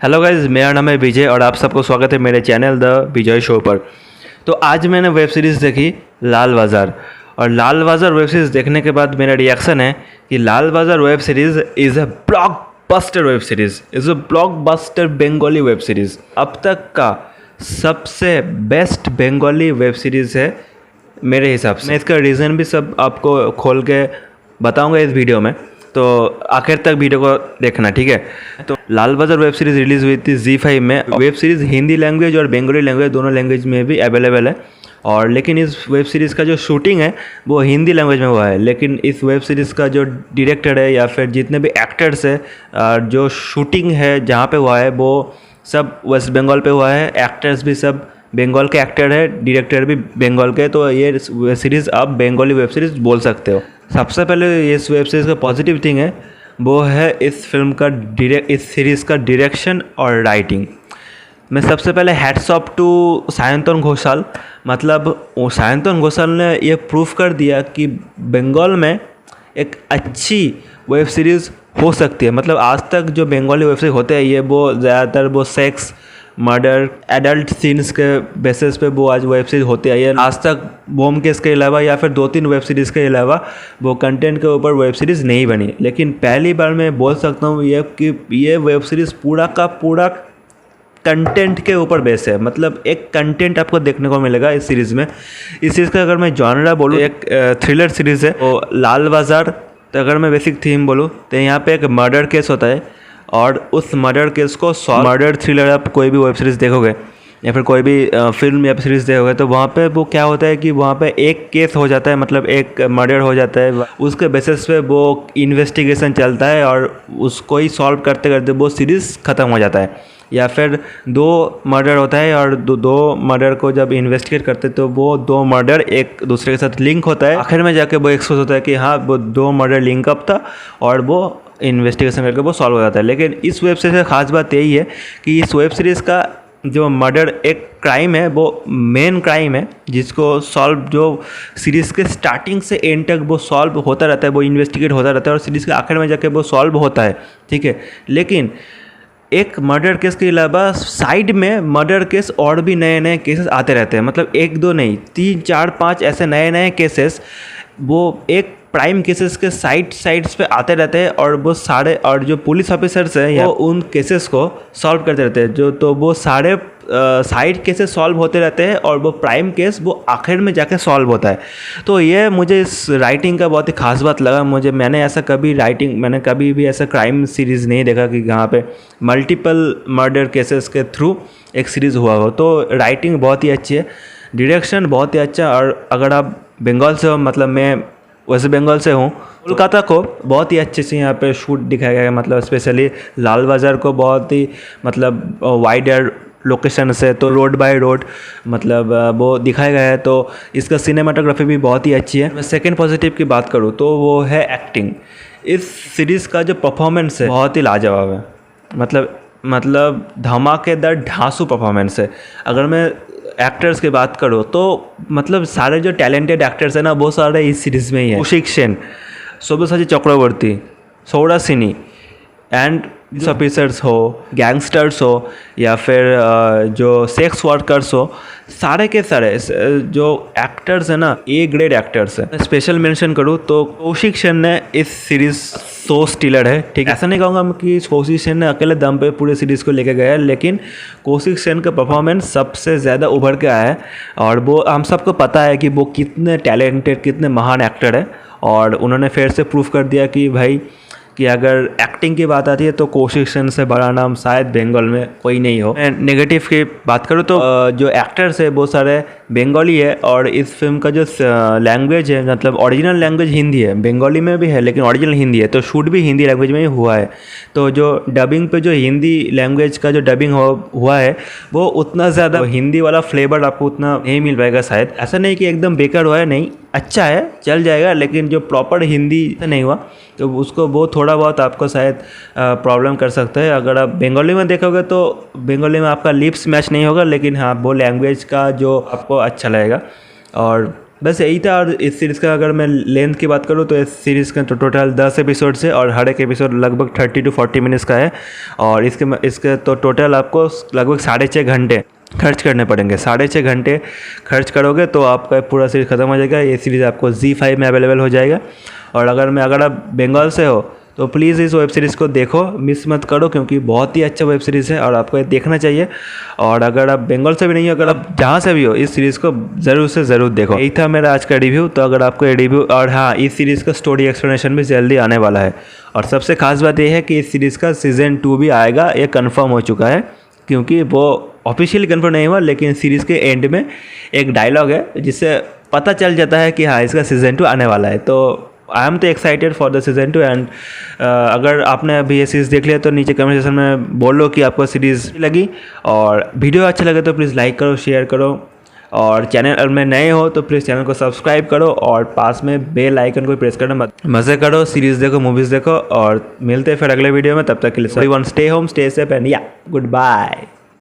Hello guys, मेरा नाम है विजय और आप सबको स्वागत है मेरे चैनल द विजय शो पर। तो आज मैंने वेब सीरीज़ देखी लाल बाज़ार। और लाल बाज़ार वेब सीरीज़ देखने के बाद मेरा रिएक्शन है कि लाल बाज़ार web series is a blockbuster web series, is a blockbuster Bengali web series. अब तक का सबसे बेस्ट बंगाली वेब सीरीज़ है मेरे हिसाब से। मैं इसका रीज़न भी सब आपको खोल के बताऊँगा इस वीडियो में, तो आखिर तक वीडियो को देखना, ठीक है। तो लाल बाज़ार वेब सीरीज़ रिलीज़ हुई थी ZEE5 में। वेब सीरीज़ हिंदी लैंग्वेज और बंगाली लैंग्वेज दोनों लैंग्वेज में भी अवेलेबल है। और लेकिन इस वेब सीरीज़ का जो शूटिंग है वो हिंदी लैंग्वेज में हुआ है, लेकिन इस वेब सीरीज़ का जो डायरेक्टर है या फिर जितने भी एक्टर्स है, जो शूटिंग है जहाँ पे हुआ है वो सब वेस्ट बंगाल पे हुआ है। एक्टर्स भी सब बंगाल के एक्टर है, डायरेक्टर भी बंगाल के। तो ये सीरीज़ आप बंगाली वेब सीरीज़ बोल सकते हो। सबसे पहले इस वेब सीरीज़ का पॉजिटिव थिंग है वो है इस फिल्म का इस सीरीज़ का डायरेक्शन और राइटिंग। मैं सबसे पहले hats off to Sayantan Ghoshal. मतलब वो सायंतन घोषाल ने ये प्रूफ कर दिया कि बंगाल में एक अच्छी वेब सीरीज़ हो सकती है। मतलब आज तक जो बंगाली वेब सीरीज़ होते हैं ये वो ज़्यादातर वो सेक्स, मर्डर, एडल्ट सीन्स के बेसिस पे वो आज वेब सीरीज़ होती आई है। आज तक ब्योमकेश के अलावा या फिर 2-3 वेब सीरीज़ के अलावा वो कंटेंट के ऊपर वेब सीरीज़ नहीं बनी। लेकिन पहली बार मैं बोल सकता हूँ ये कि ये वेब सीरीज़ पूरा का पूरा कंटेंट के ऊपर बेस है। मतलब एक कंटेंट आपको देखने को मिलेगा इस सीरीज़ में। इस सीरीज़ का अगर मैं जॉनरा बोलूँ, एक थ्रिलर सीरीज़ है। तो लाल बाज़ार, तो अगर मैं बेसिक थीम बोलूँ तो यहाँ पे एक मर्डर केस होता है और उस मर्डर केस को मर्डर थ्रिलर आप कोई भी वेब सीरीज़ देखोगे या फिर कोई भी फिल्म या सीरीज़ देखोगे तो वहाँ पे वो क्या होता है कि वहाँ पे एक केस हो जाता है, मतलब एक मर्डर हो जाता है। उसके बेसिस पे वो इन्वेस्टिगेशन चलता है और उसको ही सॉल्व करते करते वो सीरीज़ ख़त्म हो जाता है। या फिर 2 मर्डर होता है और दो मर्डर को जब इन्वेस्टिगेट करते तो वो 2 मर्डर एक दूसरे के साथ लिंक होता है। आखिर में जाके वो एक्सपोज होता है कि हाँ वो 2 मर्डर लिंक अप था और वो इन्वेस्टिगेशन करके वो सॉल्व हो जाता है। लेकिन इस वेब सीरीज़ का खास बात यही है कि इस वेब सीरीज़ का जो मर्डर एक क्राइम है वो मेन क्राइम है जिसको सॉल्व जो सीरीज़ के स्टार्टिंग से एंड तक वो सॉल्व होता रहता है, वो इन्वेस्टिगेट होता रहता है और सीरीज़ के आखिर में जाके वो सॉल्व होता है, ठीक है। लेकिन एक मर्डर केस के अलावा साइड में मर्डर केस और भी नए नए केसेस आते रहते हैं। मतलब 1-2 नहीं, 3-4-5 ऐसे नए नए केसेस वो एक प्राइम केसेस के साइड्स पे आते रहते हैं और वो सारे, और जो पुलिस ऑफिसर्स हैं वो उन केसेस को सॉल्व करते रहते हैं। जो तो वो सारे साइड केसेस सॉल्व होते रहते हैं और वो प्राइम केस वो आखिर में जाके सॉल्व होता है। तो ये मुझे इस राइटिंग का बहुत ही खास बात लगा। मैंने कभी भी ऐसा क्राइम सीरीज़ नहीं देखा कि जहाँ पे मल्टीपल मर्डर केसेस के थ्रू एक सीरीज़ हुआ हो। तो राइटिंग बहुत ही अच्छी है, डायरेक्शन बहुत ही अच्छा। और अगर आप बंगाल से हो, मतलब मैं वेस्ट बंगाल से हूँ, कोलकाता को बहुत ही अच्छे से यहाँ पे शूट दिखाया गया है। मतलब स्पेशली लाल बाज़ार को बहुत ही मतलब वाइडर लोकेशन से, तो रोड बाय रोड मतलब वो दिखाया गया है। तो इसका सिनेमाटोग्राफी भी बहुत ही अच्छी है। मैं सेकंड पॉजिटिव की बात करूँ तो वो है एक्टिंग। इस सीरीज़ का जो परफॉर्मेंस है बहुत ही लाजवाब है। मतलब धमाकेदार ढांसू परफॉर्मेंस है। अगर मैं एक्टर्स की बात करूँ तो मतलब सारे जो टैलेंटेड एक्टर्स हैं ना वो सारे इस सीरीज़ में ही हैं। कौशिक सेन, सब्यसाची चक्रवर्ती, सौरासिनी एंड ऑफिसर्स हो, गैंगस्टर्स हो या फिर जो सेक्स वर्कर्स हो, सारे के सारे जो एक्टर्स हैं ना ए ग्रेड एक्टर्स हैं। स्पेशल मेंशन करूँ तो कौशिक सेन ने इस सीरीज़ सो स्टीलर है, ठीक है। ऐसा नहीं कहूँगा कि कौशिक सेन ने अकेले दम पे पूरे सीरीज़ को लेके गया है, लेकिन कौशिक सेन का परफॉर्मेंस सबसे ज़्यादा उभर के आया है। और वो हम सबको पता है कि वो कितने टैलेंटेड, कितने महान एक्टर है। और उन्होंने फिर से प्रूफ कर दिया कि भाई कि अगर एक्टिंग की बात आती है तो कौशिक सेन से बड़ा नाम शायद बंगाल में कोई नहीं हो। मैं नेगेटिव की बात करूँ तो जो एक्टर्स है वो सारे बंगाली है और इस फिल्म का जो लैंग्वेज है, मतलब ओरिजिनल लैंग्वेज हिंदी है, बंगाली में भी है लेकिन ओरिजिनल हिंदी है, तो शूट भी हिंदी लैंग्वेज में ही हुआ है। तो जो डबिंग पे जो हिंदी लैंग्वेज का जो डबिंग हुआ है वो उतना ज़्यादा हिंदी वाला फ्लेवर आपको उतना नहीं मिल पाएगा शायद। ऐसा नहीं कि एकदम बेकार हुआ है, नहीं, अच्छा है, चल जाएगा, लेकिन जो प्रॉपर हिंदी नहीं हुआ तो उसको वो थोड़ा बहुत आपको शायद प्रॉब्लम कर सकता है। अगर आप बंगाली में देखोगे तो बंगाली में आपका लिप्स मैच नहीं होगा, लेकिन हाँ वो लैंग्वेज का जो आपको अच्छा लगेगा। और बस यही था। और इस सीरीज़ का अगर मैं लेंथ की बात करूँ तो इस सीरीज़ का टोटल 10 एपिसोड्स है और हर एक एपिसोड लगभग 30 to 40 मिनट्स का है। और इसके तो टोटल आपको लगभग 6.5 घंटे खर्च करने पड़ेंगे। 6.5 घंटे खर्च करोगे तो आपका पूरा सीरीज़ ख़त्म हो जाएगा। ये सीरीज़ आपको ZEE5 में अवेलेबल हो जाएगा। और अगर आप बंगाल से हो तो प्लीज़ इस वेब सीरीज़ को देखो, मिस मत करो, क्योंकि बहुत ही अच्छा वेब सीरीज़ है और आपको ये देखना चाहिए। और अगर आप बंगाल से भी नहीं हो, अगर आप जहाँ से भी हो, इस सीरीज़ को ज़रूर से ज़रूर देखो। यही था मेरा आज का रिव्यू। तो अगर आपको ये रिव्यू, और हाँ, इस सीरीज़ का स्टोरी एक्सप्लेनेशन भी जल्दी आने वाला है। और सबसे खास बात यह है कि इस सीरीज़ का सीज़न 2 भी आएगा, ये कन्फर्म हो चुका है, क्योंकि वो ऑफिशियली कन्फर्म नहीं हुआ, लेकिन सीरीज़ के एंड में एक डायलॉग है जिससे पता चल जाता है कि हाँ, इसका सीज़न 2 आने वाला है। तो आई एम तो excited for the season 2। And अगर आपने अभी ये सीरीज़ देख लिया तो नीचे कमेंट सेक्शन में बोलो कि आपको सीरीज़ लगी। और वीडियो अच्छा लगे तो प्लीज़ लाइक करो, शेयर करो। और चैनल में नए हो तो प्लीज़ चैनल को सब्सक्राइब करो और पास में बेल आइकन को प्रेस करना मत। मज़े करो, सीरीज़ देखो, मूवीज़ देखो। और मिलते हैं फिर अगले वीडियो में। तब तक के लिए everyone stay home, stay safe and या गुड बाय।